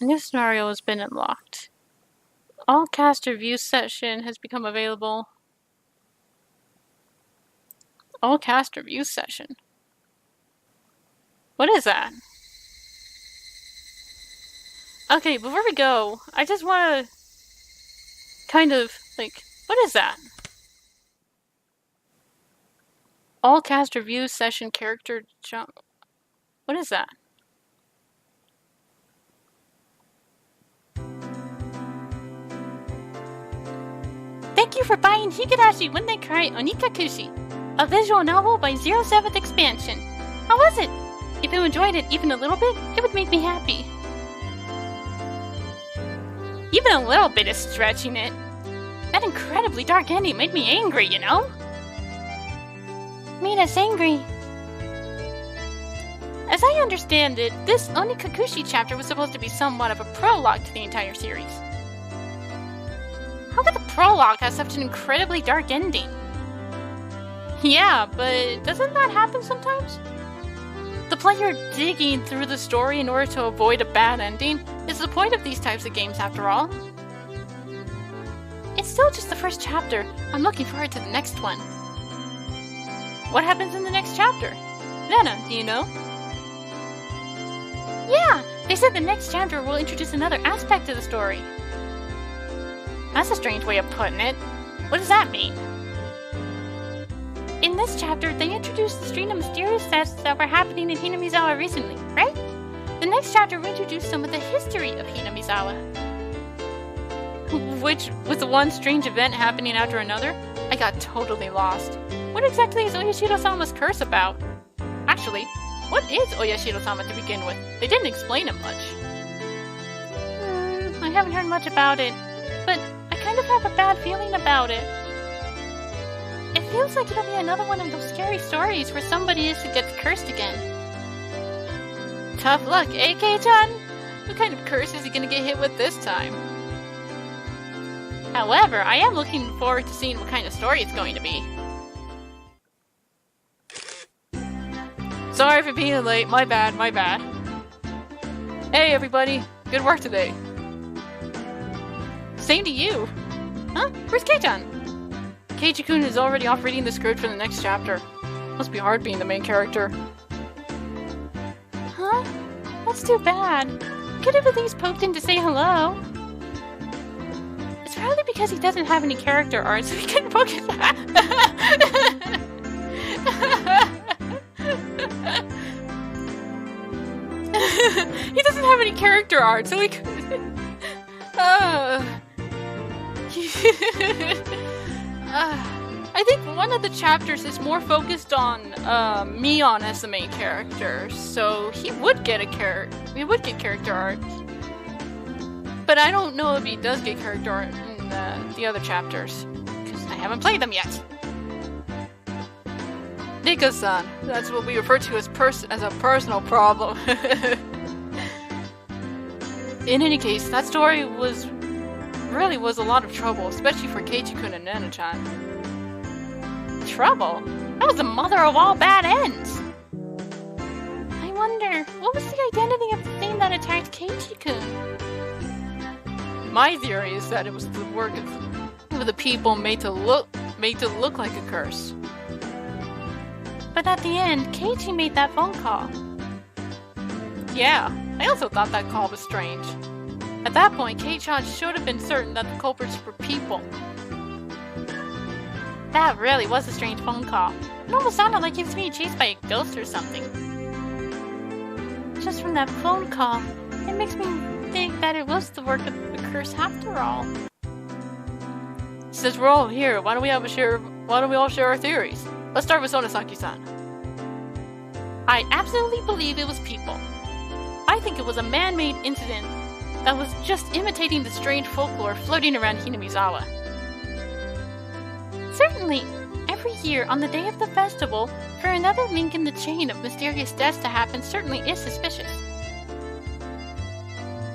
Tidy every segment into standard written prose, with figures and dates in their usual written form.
A new scenario has been unlocked. All cast review session has become available. All cast review session. What is that? Okay, before we go, I just want to kind of, what is that? All cast review session character jump. What is that? Thank you for buying Higurashi When They Cry Onikakushi, a visual novel by 07th Expansion. How was it? If you enjoyed it even a little bit, it would make me happy. Even a little bit is stretching it. That incredibly dark ending made me angry, you know? Made us angry. As I understand it, this Onikakushi chapter was supposed to be somewhat of a prologue to the entire series. How could the prologue have such an incredibly dark ending? Yeah, but doesn't that happen sometimes? The player digging through the story in order to avoid a bad ending is the point of these types of games after all. It's still just the first chapter. I'm looking forward to the next one. What happens in the next chapter? Nana, do you know? Yeah, they said the next chapter will introduce another aspect to the story. That's a strange way of putting it. What does that mean? In this chapter, they introduced the string of mysterious deaths that were happening in Hinamizawa recently, right? The next chapter will introduce some of the history of Hinamizawa. Which, with the one strange event happening after another, I got totally lost. What exactly is Oyashiro-sama's curse about? Actually, what is Oyashiro-sama to begin with? They didn't explain it much. I haven't heard much about it, but I kind of have a bad feeling about it. It feels like it'll be another one of those scary stories where somebody gets cursed again. Tough luck, eh, Kei-chan? What kind of curse is he gonna get hit with this time? However, I am looking forward to seeing what kind of story it's going to be. Sorry for being late, my bad. Hey everybody, good work today. Same to you. Huh? Where's Kei-chan? Keiji-kun is already off reading the script for the next chapter. Must be hard being the main character. Huh? That's too bad. Could have at least poked in to say hello. It's probably because he doesn't have any character art, so he couldn't poke his He doesn't have any character art, so he couldn't. I think one of the chapters is more focused on Mion as the main character, so he would get character art. But I don't know if he does get character art in the other chapters, because I haven't played them yet. Nika-san, that's what we refer to as a personal problem. In any case, that story really was a lot of trouble, especially for Keiji-kun and Nana-chan. Trouble? That was the mother of all bad ends! I wonder, what was the identity of the thing that attacked Keiji-kun? My theory is that it was the work of the people made to look like a curse. But at the end, Keiji made that phone call. Yeah, I also thought that call was strange. At that point, Kei-chan should have been certain that the culprits were people. That really was a strange phone call. It almost sounded like he was being chased by a ghost or something. Just from that phone call, it makes me think that it was the work of the curse after all. Since we're all here, why don't we all share our theories? Let's start with Sonosaki-san. I absolutely believe it was people. I think it was a man-made incident that was just imitating the strange folklore floating around Hinamizawa. Certainly, every year on the day of the festival, for another link in the chain of mysterious deaths to happen certainly is suspicious.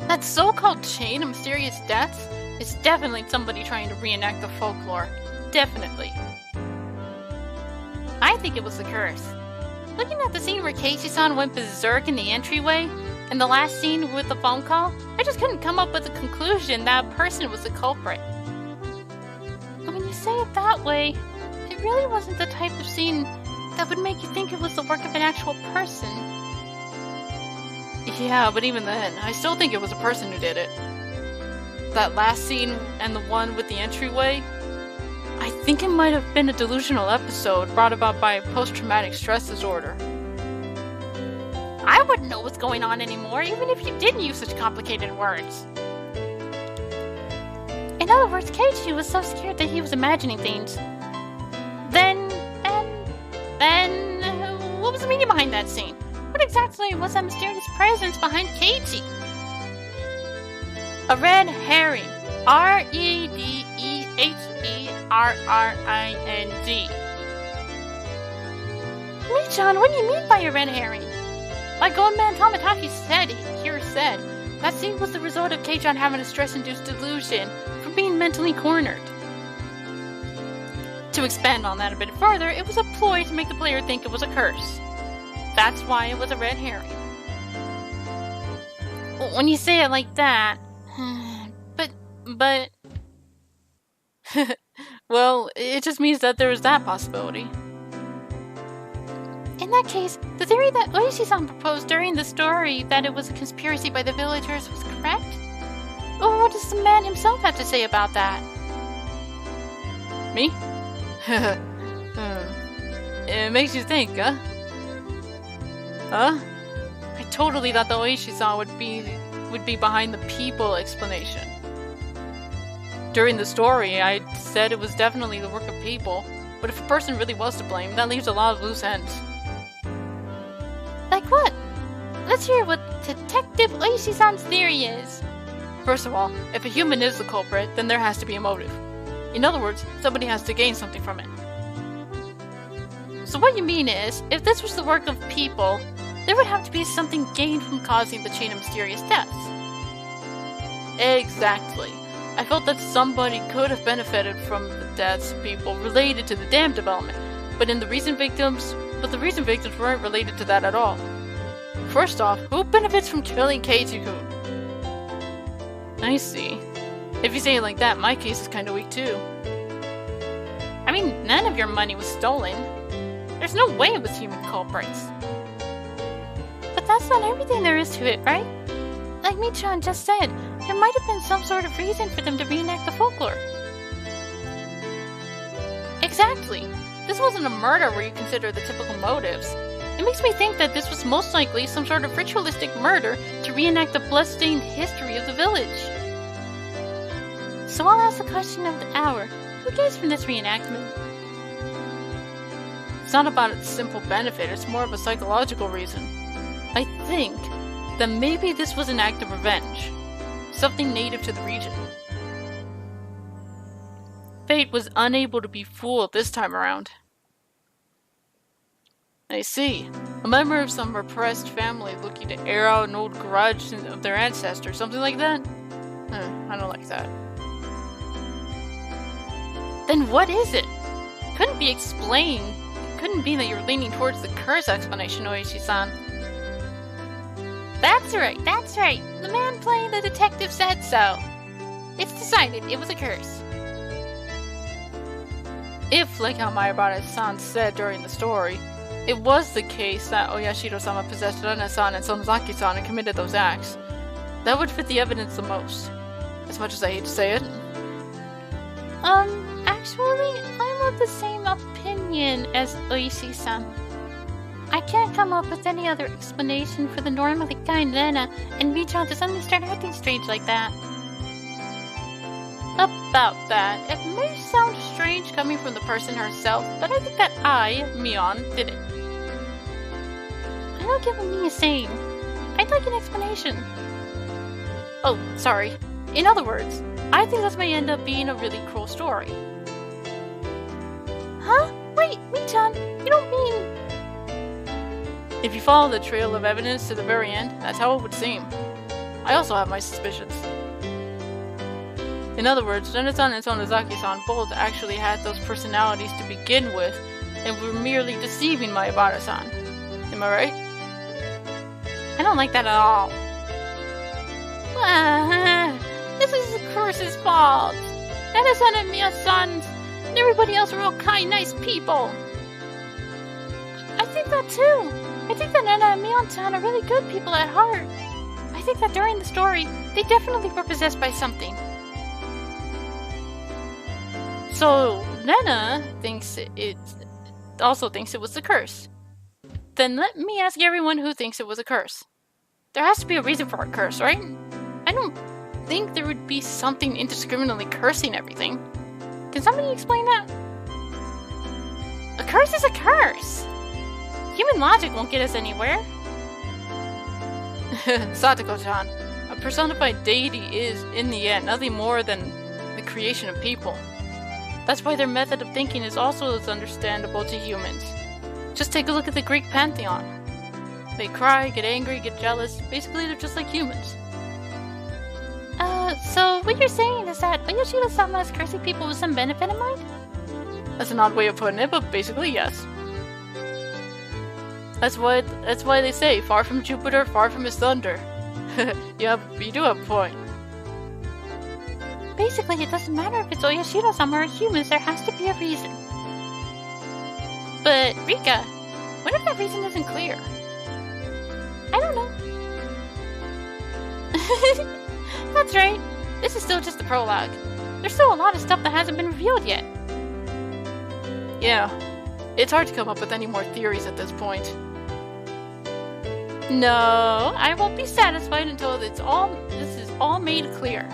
That so-called chain of mysterious deaths is definitely somebody trying to reenact the folklore. Definitely. I think it was the curse. Looking at the scene where Keiichi-san went berserk in the entryway, In the last scene with the phone call, I just couldn't come up with a conclusion that person was the culprit. But when you say it that way, it really wasn't the type of scene that would make you think it was the work of an actual person. Yeah, but even then, I still think it was a person who did it. That last scene and the one with the entryway, I think it might have been a delusional episode brought about by post-traumatic stress disorder. I wouldn't know what's going on anymore, even if you didn't use such complicated words. In other words, Keiichi was so scared that he was imagining things. Then, what was the meaning behind that scene? What exactly was that mysterious presence behind Keiichi? A red herring. R-E-D-E-H-E-R-R-I-N-G. Michan, what do you mean by a red herring? Like old man Tomotachi said, that scene was the result of Keiichi having a stress-induced delusion from being mentally cornered. To expand on that a bit further, it was a ploy to make the player think it was a curse. That's why it was a red herring. When you say it like that... But... well, it just means that there is that possibility. In that case, the theory that Oishi-san proposed during the story that it was a conspiracy by the villagers was correct? Or what does the man himself have to say about that? Me? It makes you think, huh? Huh? I totally thought the Oishi-san would be behind the people explanation. During the story, I said it was definitely the work of people, but if a person really was to blame, that leaves a lot of loose ends. Like what? Let's hear what Detective Oishi-san's theory is. First of all, if a human is the culprit, then there has to be a motive. In other words, somebody has to gain something from it. So what you mean is, if this was the work of people, there would have to be something gained from causing the chain of mysterious deaths. Exactly. I felt that somebody could have benefited from the deaths of people related to the dam development, but the recent victims weren't related to that at all. First off, who benefits from killing Keiichi-kun? I see. If you say it like that, my case is kinda weak too. I mean, none of your money was stolen. There's no way it was human culprits. But that's not everything there is to it, right? Like Michan just said, there might have been some sort of reason for them to reenact the folklore. Exactly. This wasn't a murder where you consider the typical motives. It makes me think that this was most likely some sort of ritualistic murder to reenact the blood-stained history of the village. So I'll ask the question of the hour. Who gains from this reenactment? It's not about its simple benefit, it's more of a psychological reason. I think that maybe this was an act of revenge. Something native to the region. Fate was unable to be fooled this time around. I see. A member of some repressed family looking to air out an old grudge of their ancestors, something like that? I don't like that. Then what is it? Couldn't be explained. It couldn't be that you're leaning towards the curse explanation, Oishi-san. That's right. The man playing the detective said so. It's decided it was a curse. If, like how Mayabara-san said during the story, it was the case that Oyashiro-sama possessed Rena-san and Sonozaki-san and committed those acts, that would fit the evidence the most. As much as I hate to say it. Actually, I'm of the same opinion as Oishi-san. I can't come up with any other explanation for the normally kind Rena and Michan to suddenly start acting strange like that. About that, it may sound strange coming from the person herself, but I think that I, Mion, did it. I don't get what Mia's saying. I'd like an explanation. Oh, sorry. In other words, I think this may end up being a really cruel story. Huh? Wait, Michan, you don't mean... If you follow the trail of evidence to the very end, that's how it would seem. I also have my suspicions. In other words, Rena-san and Sonozaki-san both actually had those personalities to begin with, and were merely deceiving Mayabara-san. Am I right? I don't like that at all. This is the curse's fault. Nana-san and Miya-san and everybody else are all kind, nice people. I think that too. I think that Nana and Miya-san are really good people at heart. I think that during the story, they definitely were possessed by something. So, Nana also thinks it was the curse. Then let me ask everyone who thinks it was a curse. There has to be a reason for a curse, right? I don't think there would be something indiscriminately cursing everything. Can somebody explain that? A curse is a curse! Human logic won't get us anywhere. Satoko-chan, a personified deity is, in the end, nothing more than the creation of people. That's why their method of thinking is also as understandable to humans. Just take a look at the Greek pantheon. They cry, get angry, get jealous. Basically, they're just like humans. So what you're saying is that Oyashiro-sama is cursing people with some benefit in mind? That's an odd way of putting it, but basically, yes. That's why they say, far from Jupiter, far from his thunder. Yeah, you do have a point. Basically, it doesn't matter if it's Oyashiro-sama or humans, there has to be a reason. But, Rika, what if that reason isn't clear? I don't know. That's right. This is still just the prologue. There's still a lot of stuff that hasn't been revealed yet. Yeah. It's hard to come up with any more theories at this point. No, I won't be satisfied until this is all made clear.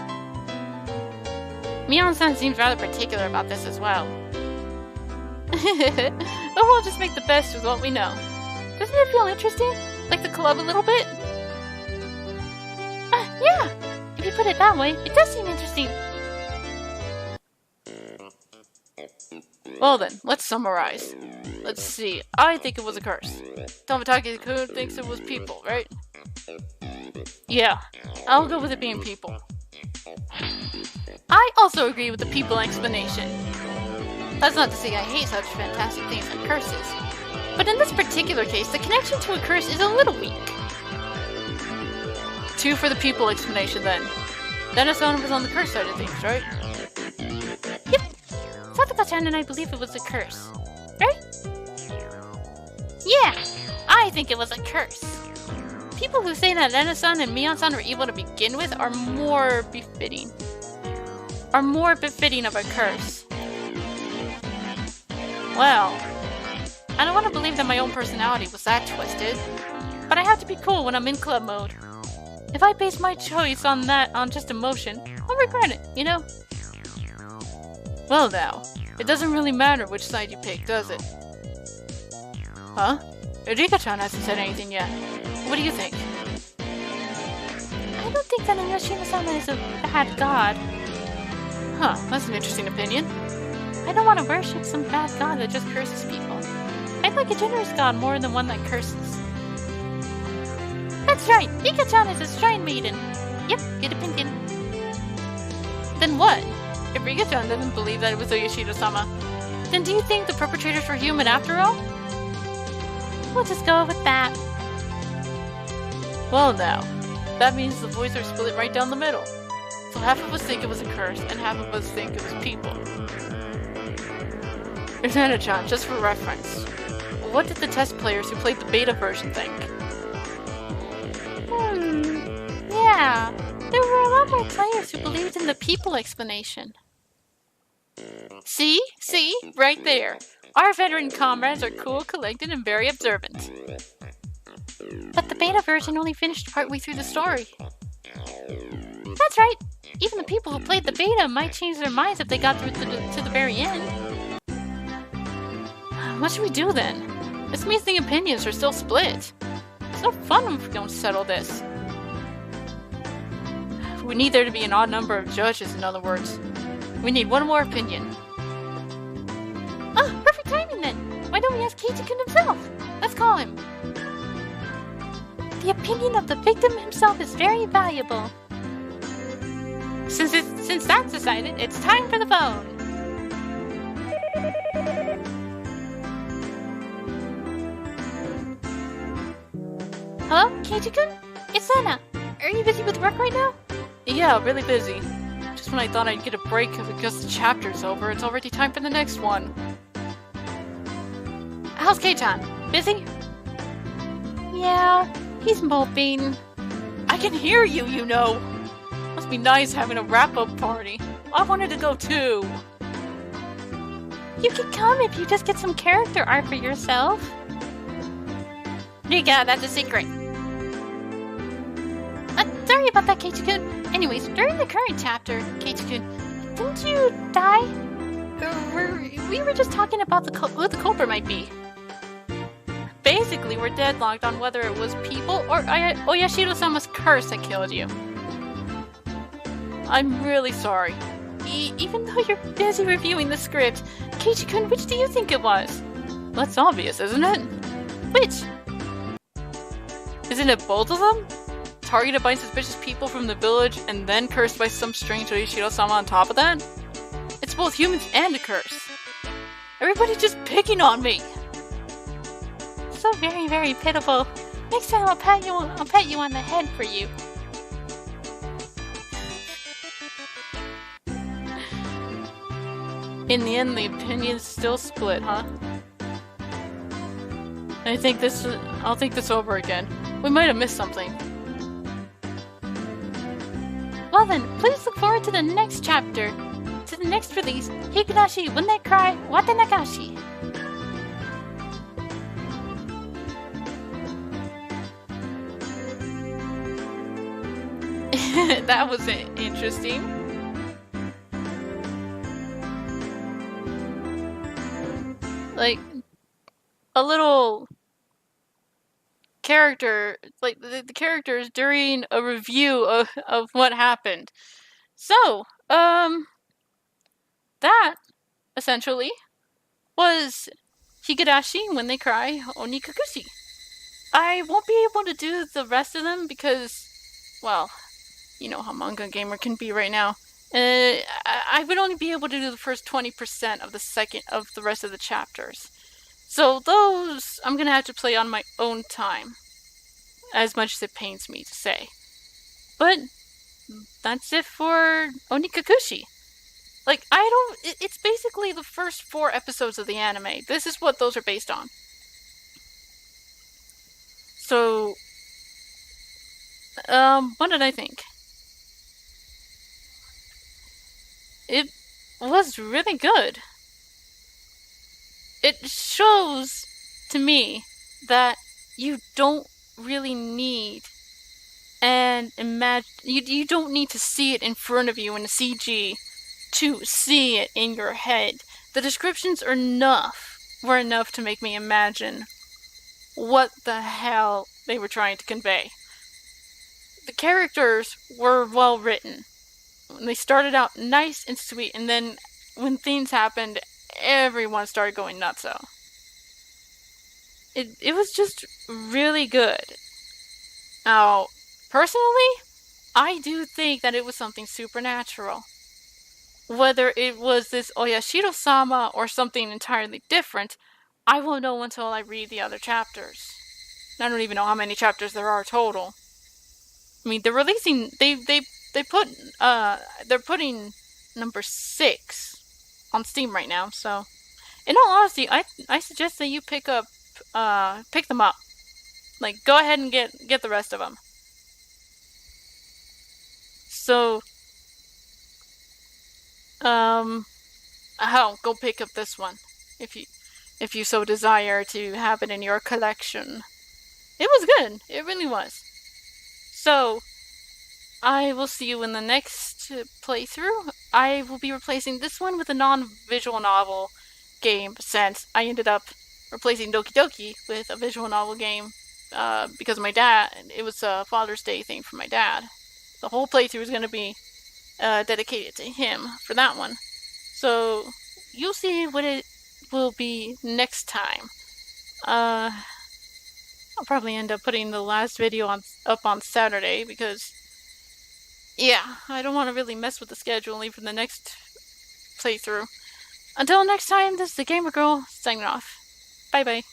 Mion-san seems rather particular about this as well. But we'll just make the best with what we know. Doesn't it feel interesting? Like the club a little bit? Yeah! If you put it that way, it does seem interesting. Well then, let's summarize. Let's see, I think it was a curse. Tomotaki-kun thinks it was people, right? Yeah, I'll go with it being people. I also agree with the people explanation. That's not to say I hate such fantastic things like curses. But in this particular case, the connection to a curse is a little weak. 2 for the people explanation then. Nana-san was on the curse side of things, right? Yep. Satoko-chan and I believe it was a curse. Right? Yeah! I think it was a curse. People who say that Nana-san and Mion-san were evil to begin with are more befitting of a curse. Well, I don't want to believe that my own personality was that twisted, but I have to be cool when I'm in club mode. If I base my choice on just emotion, I'll regret it, you know? Well now, it doesn't really matter which side you pick, does it? Huh? Rika-chan hasn't said anything yet. What do you think? I don't think that Oyashiro-sama is a bad god. Huh, that's an interesting opinion. I don't want to worship some bad god that just curses people. I'd like a generous god more than one that curses. That's right! Rika-chan is a shrine maiden! Yep, good opinion. Then what? If Rika-chan didn't believe that it was Oyashiro-sama, then do you think the perpetrators were human after all? We'll just go with that. Well now, that means the boys are split right down the middle. So half of us think it was a curse, and half of us think it was people. Nana-chan, just for reference, what did the test players who played the beta version think? Yeah, there were a lot more players who believed in the people explanation. See? See? Right there. Our veteran comrades are cool, collected, and very observant. But the beta version only finished partway through the story. That's right! Even the people who played the beta might change their minds if they got through to the very end. What should we do then? This means the opinions are still split. It's no fun if we don't settle this. We need there to be an odd number of judges, in other words. We need one more opinion. Ah, perfect timing then! Why don't we ask Keiichi-kun himself? Let's call him. The opinion of the victim himself is very valuable. Since that's decided, it's time for the phone. Hello, Keiji-kun? It's Anna. Are you busy with work right now? Yeah, really busy. Just when I thought I'd get a break because the chapter's over, it's already time for the next one. How's Kei-chan? Busy? Yeah, he's moping. I can hear you, you know. Must be nice having a wrap-up party. I wanted to go too. You can come if you just get some character art for yourself. Nika, that's a secret. Sorry about that, Keiji-kun. Anyways, during the current chapter, Keiji-kun, didn't you die? We were just talking about who the culprit might be. Basically, we're deadlocked on whether it was people or Oyashiro-sama's curse that killed you. I'm really sorry. Even though you're busy reviewing the script, Keiji-kun, which do you think it was? That's obvious, isn't it? Which? Isn't it both of them? Targeted by suspicious people from the village and then cursed by some strange Oyashiro-sama on top of that? It's both humans and a curse. Everybody's just picking on me. So very, very pitiful. Next time I'll pat you on the head for you. In the end, the opinion's still split, huh? I'll think this over again. We might have missed something. Well then, please look forward to the next chapter. To the next release, Higurashi, When They Cry, Watanagashi. That was interesting. Like, a little character, like the characters during a review of what happened. So, that, essentially, was Higurashi, When They Cry, Onikakushi. I won't be able to do the rest of them because, well, you know how Manga Gamer can be right now. I would only be able to do the first 20% of the rest of the chapters. So those I'm gonna have to play on my own time, as much as it pains me to say. But that's it for Onikakushi. Like, it's basically the first 4 episodes of the anime. This is what those are based on. So, what did I think? It was really good. It shows to me that you don't really need you don't need to see it in front of you in a CG to see it in your head. The descriptions were enough to make me imagine what the hell they were trying to convey. The characters were well written. They started out nice and sweet, and then when things happened, everyone started going nutso. It was just really good. Now, personally, I do think that it was something supernatural. Whether it was this Oyashiro-sama or something entirely different, I won't know until I read the other chapters. I don't even know how many chapters there are total. I mean, they're putting number 6 on Steam right now, so in all honesty, I suggest that you pick them up. Like, go ahead and get the rest of them. So, go pick up this one if you so desire to have it in your collection. It was good. It really was. So, I will see you in the next playthrough. I will be replacing this one with a non-visual novel game, since I ended up replacing Doki Doki with a visual novel game because my dad. It was a Father's Day thing for my dad. The whole playthrough is going to be dedicated to him for that one. So, you'll see what it will be next time. I'll probably end up putting the last video up on Saturday because, yeah, I don't want to really mess with the scheduling for the next playthrough. Until next time, this is the Gamer Girl signing off. Bye bye.